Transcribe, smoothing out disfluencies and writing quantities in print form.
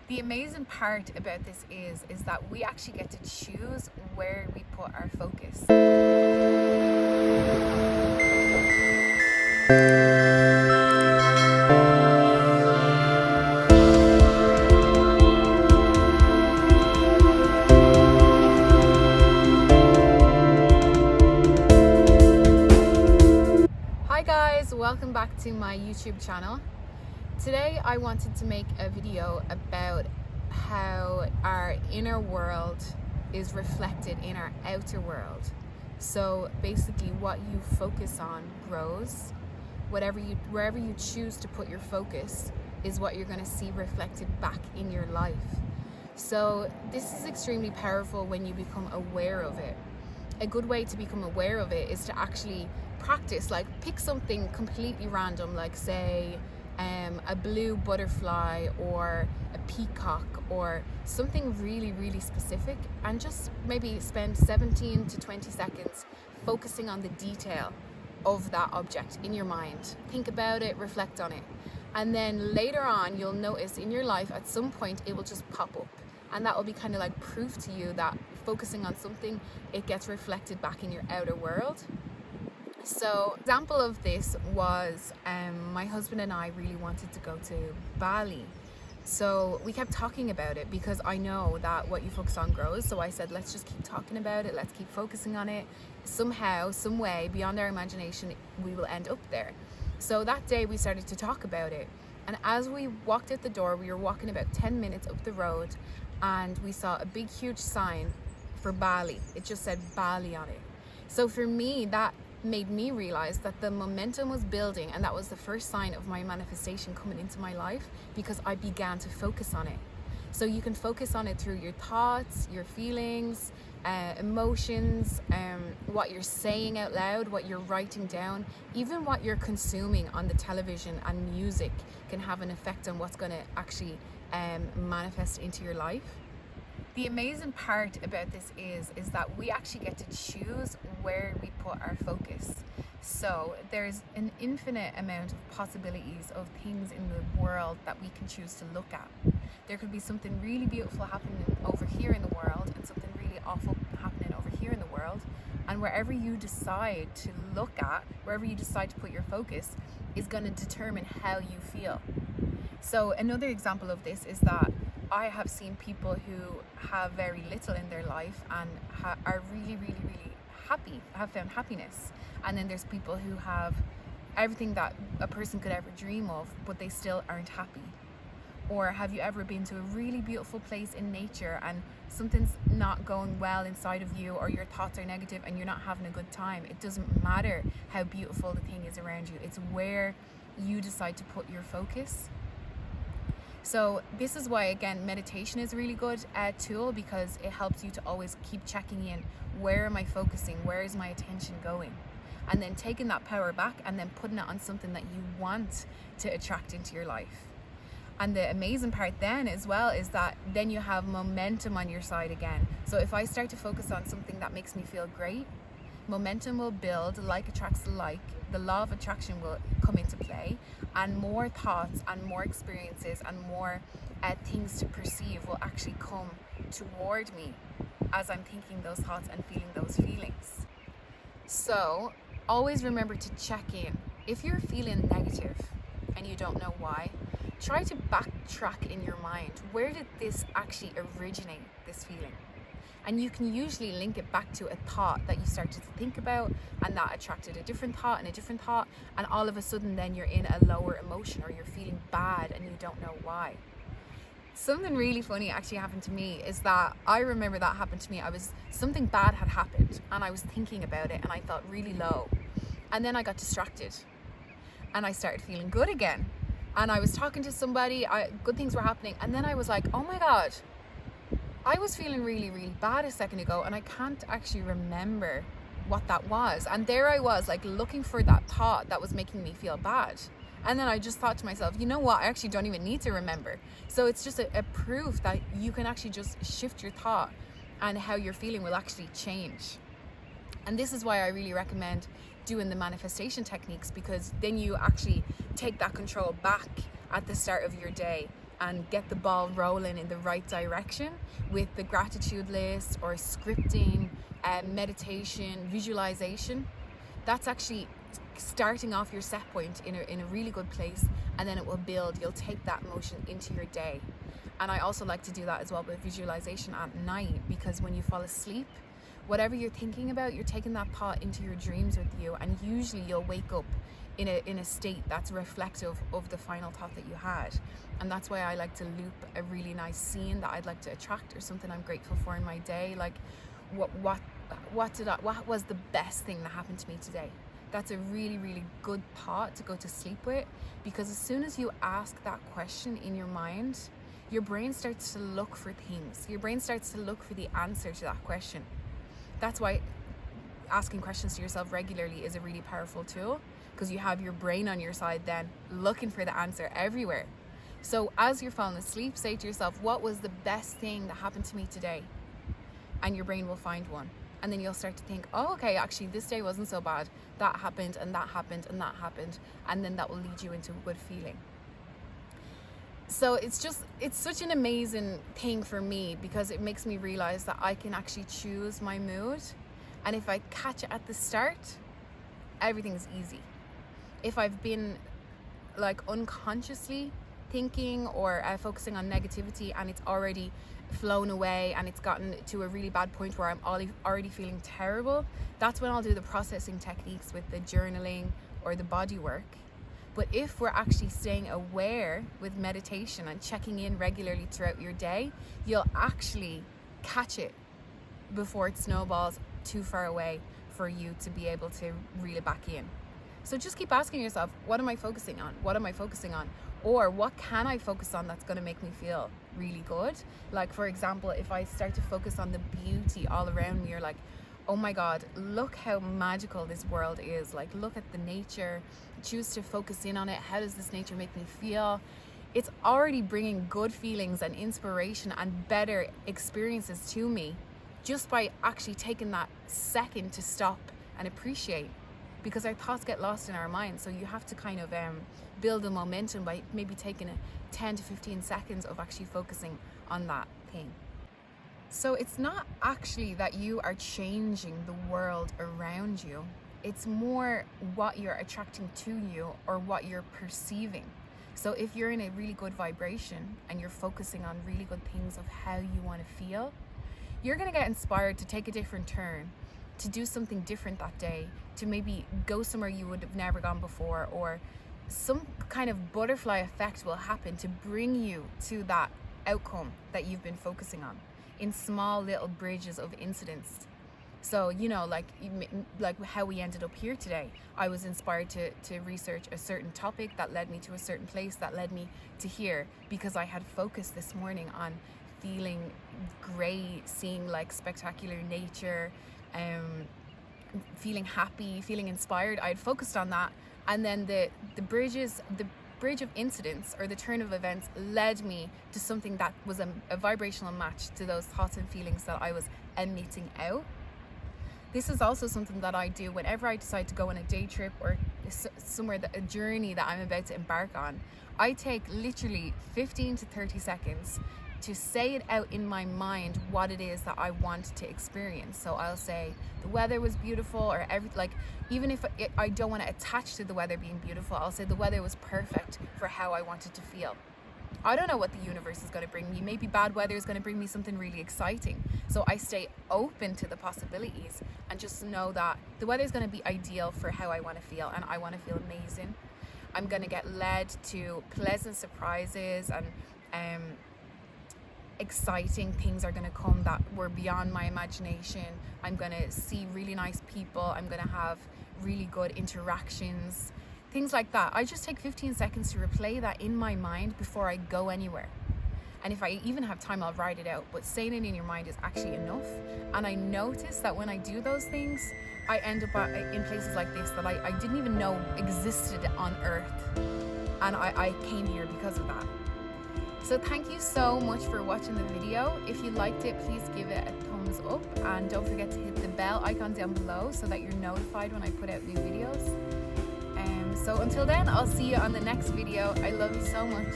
The amazing part about this is that we actually get to choose where we put our focus. Hi guys, welcome back to my YouTube channel. Today I wanted to make a video about how our inner world is reflected in our outer world. So basically what you focus on grows. Wherever you choose to put your focus is what you're going to see reflected back in your life. So this is extremely powerful when you become aware of it. A good way to become aware of it is to actually practice, like pick something completely random, like say a blue butterfly or a peacock or something really specific, and just maybe spend 17 to 20 seconds focusing on the detail of that object in your mind. Think about it, reflect on it, and then later on you'll notice in your life at some point it will just pop up, and that will be kind of like proof to you that focusing on something, it gets reflected back in your outer world. So example of this was my husband and I really wanted to go to Bali. So we kept talking about it because I know that what you focus on grows. So I said, let's just keep talking about it. Let's keep focusing on it. Somehow, some way, beyond our imagination, we will end up there. So that day we started to talk about it. And as we walked out the door, we were walking about 10 minutes up the road, and we saw a big, huge sign for Bali. It just said Bali on it. So for me, that made me realize that the momentum was building, and that was the first sign of my manifestation coming into my life, because I began to focus on it. So you can focus on it through your thoughts, your feelings, emotions, what you're saying out loud, what you're writing down, even what you're consuming on the television and music can have an effect on what's going to actually manifest into your life. The amazing part about this is that we actually get to choose where we put our focus. So there's an infinite amount of possibilities of things in the world that we can choose to look at. There could be something really beautiful happening over here in the world and something really awful happening over here in the world. And wherever you decide to look at, wherever you decide to put your focus, is going to determine how you feel. So another example of this is that I have seen people who have very little in their life and are really happy, have found happiness. And then there's people who have everything that a person could ever dream of, but they still aren't happy. Or have you ever been to a really beautiful place in nature and something's not going well inside of you, or your thoughts are negative and you're not having a good time? It doesn't matter how beautiful the thing is around you. It's where you decide to put your focus. So this is why, again, meditation is a really good tool, because it helps you to always keep checking in. Where am I focusing? Where is my attention going? And then taking that power back and then putting it on something that you want to attract into your life. And the amazing part then as well is that then you have momentum on your side again. So if I start to focus on something that makes me feel great, momentum will build, like attracts like, the law of attraction will come into play, and more thoughts and more experiences and more things to perceive will actually come toward me as I'm thinking those thoughts and feeling those feelings. So always remember to check in. If you're feeling negative and you don't know why, try to backtrack in your mind. Where did this actually originate, this feeling? And you can usually link it back to a thought that you started to think about, and that attracted a different thought and a different thought, and all of a sudden then you're in a lower emotion, or you're feeling bad and you don't know why. Something really funny actually happened to me is that I remember that happened to me. Something bad had happened and I was thinking about it and I felt really low. And then I got distracted and I started feeling good again. And I was talking to somebody, good things were happening, and then I was like, oh my God, I was feeling really bad a second ago and I can't actually remember what that was. And there I was, like, looking for that thought that was making me feel bad. And then I just thought to myself, you know what, I actually don't even need to remember. So it's just a proof that you can actually just shift your thought, and how you're feeling will actually change. And this is why I really recommend doing the manifestation techniques, because then you actually take that control back at the start of your day and get the ball rolling in the right direction with the gratitude list or scripting, meditation, visualization. That's actually starting off your set point in a really good place, and then it will build. You'll take that motion into your day. And I also like to do that as well with visualization at night, because when you fall asleep, whatever you're thinking about, you're taking that thought into your dreams with you, and usually you'll wake up in a state that's reflective of the final thought that you had. And that's why I like to loop a really nice scene that I'd like to attract, or something I'm grateful for in my day. Like what was the best thing that happened to me today? That's a really, really good thought to go to sleep with, because as soon as you ask that question in your mind, your brain starts to look for things. Your brain starts to look for the answer to that question. That's why asking questions to yourself regularly is a really powerful tool, because you have your brain on your side then looking for the answer everywhere. So as you're falling asleep, say to yourself, what was the best thing that happened to me today? And your brain will find one. And then you'll start to think, oh, okay, actually this day wasn't so bad. That happened, and that happened, and that happened. And then that will lead you into a good feeling. So it's such an amazing thing for me, because it makes me realize that I can actually choose my mood. And if I catch it at the start, everything's easy. If I've been like unconsciously thinking or focusing on negativity, and it's already flown away and it's gotten to a really bad point where I'm already feeling terrible, that's when I'll do the processing techniques with the journaling or the body work. But if we're actually staying aware with meditation and checking in regularly throughout your day, you'll actually catch it before it snowballs too far away for you to be able to reel it back in. So just keep asking yourself, what am I focusing on? What am I focusing on? Or what can I focus on that's going to make me feel really good? Like, for example, if I start to focus on the beauty all around me, or like, oh my God, look how magical this world is. Like, look at the nature, choose to focus in on it. How does this nature make me feel? It's already bringing good feelings and inspiration and better experiences to me, just by actually taking that second to stop and appreciate. Because our thoughts get lost in our minds. So you have to kind of build a momentum by maybe taking 10 to 15 seconds of actually focusing on that thing. So it's not actually that you are changing the world around you. It's more what you're attracting to you, or what you're perceiving. So if you're in a really good vibration and you're focusing on really good things of how you want to feel, you're going to get inspired to take a different turn, to do something different that day, to maybe go somewhere you would have never gone before, or some kind of butterfly effect will happen to bring you to that outcome that you've been focusing on, in small little bridges of incidents. So, you know, like how we ended up here today. I was inspired to research a certain topic that led me to a certain place that led me to here, because I had focused this morning on feeling great, seeing like spectacular nature, feeling happy, feeling inspired. I had focused on that, and then the bridge of incidents, or the turn of events, led me to something that was a vibrational match to those thoughts and feelings that I was emitting out. This is also something that I do whenever I decide to go on a day trip, or somewhere, a journey that I'm about to embark on. I take literally 15 to 30 seconds to say it out in my mind, what it is that I want to experience. So I'll say the weather was beautiful, or even if I don't want to attach to the weather being beautiful, I'll say the weather was perfect for how I wanted to feel. I don't know what the universe is going to bring me. Maybe bad weather is going to bring me something really exciting. So I stay open to the possibilities, and just know that the weather is going to be ideal for how I want to feel, and I want to feel amazing. I'm going to get led to pleasant surprises, and exciting things are going to come that were beyond my imagination. I'm going to see really nice people. I'm going to have really good interactions, things like that. I just take 15 seconds to replay that in my mind before I go anywhere. And if I even have time, I'll write it out. But saying it in your mind is actually enough. And I notice that when I do those things, I end up in places like this that I didn't even know existed on Earth. And I came here because of that. So thank you so much for watching the video. If you liked it, please give it a thumbs up, and don't forget to hit the bell icon down below so that you're notified when I put out new videos. So until then, I'll see you on the next video. I love you so much.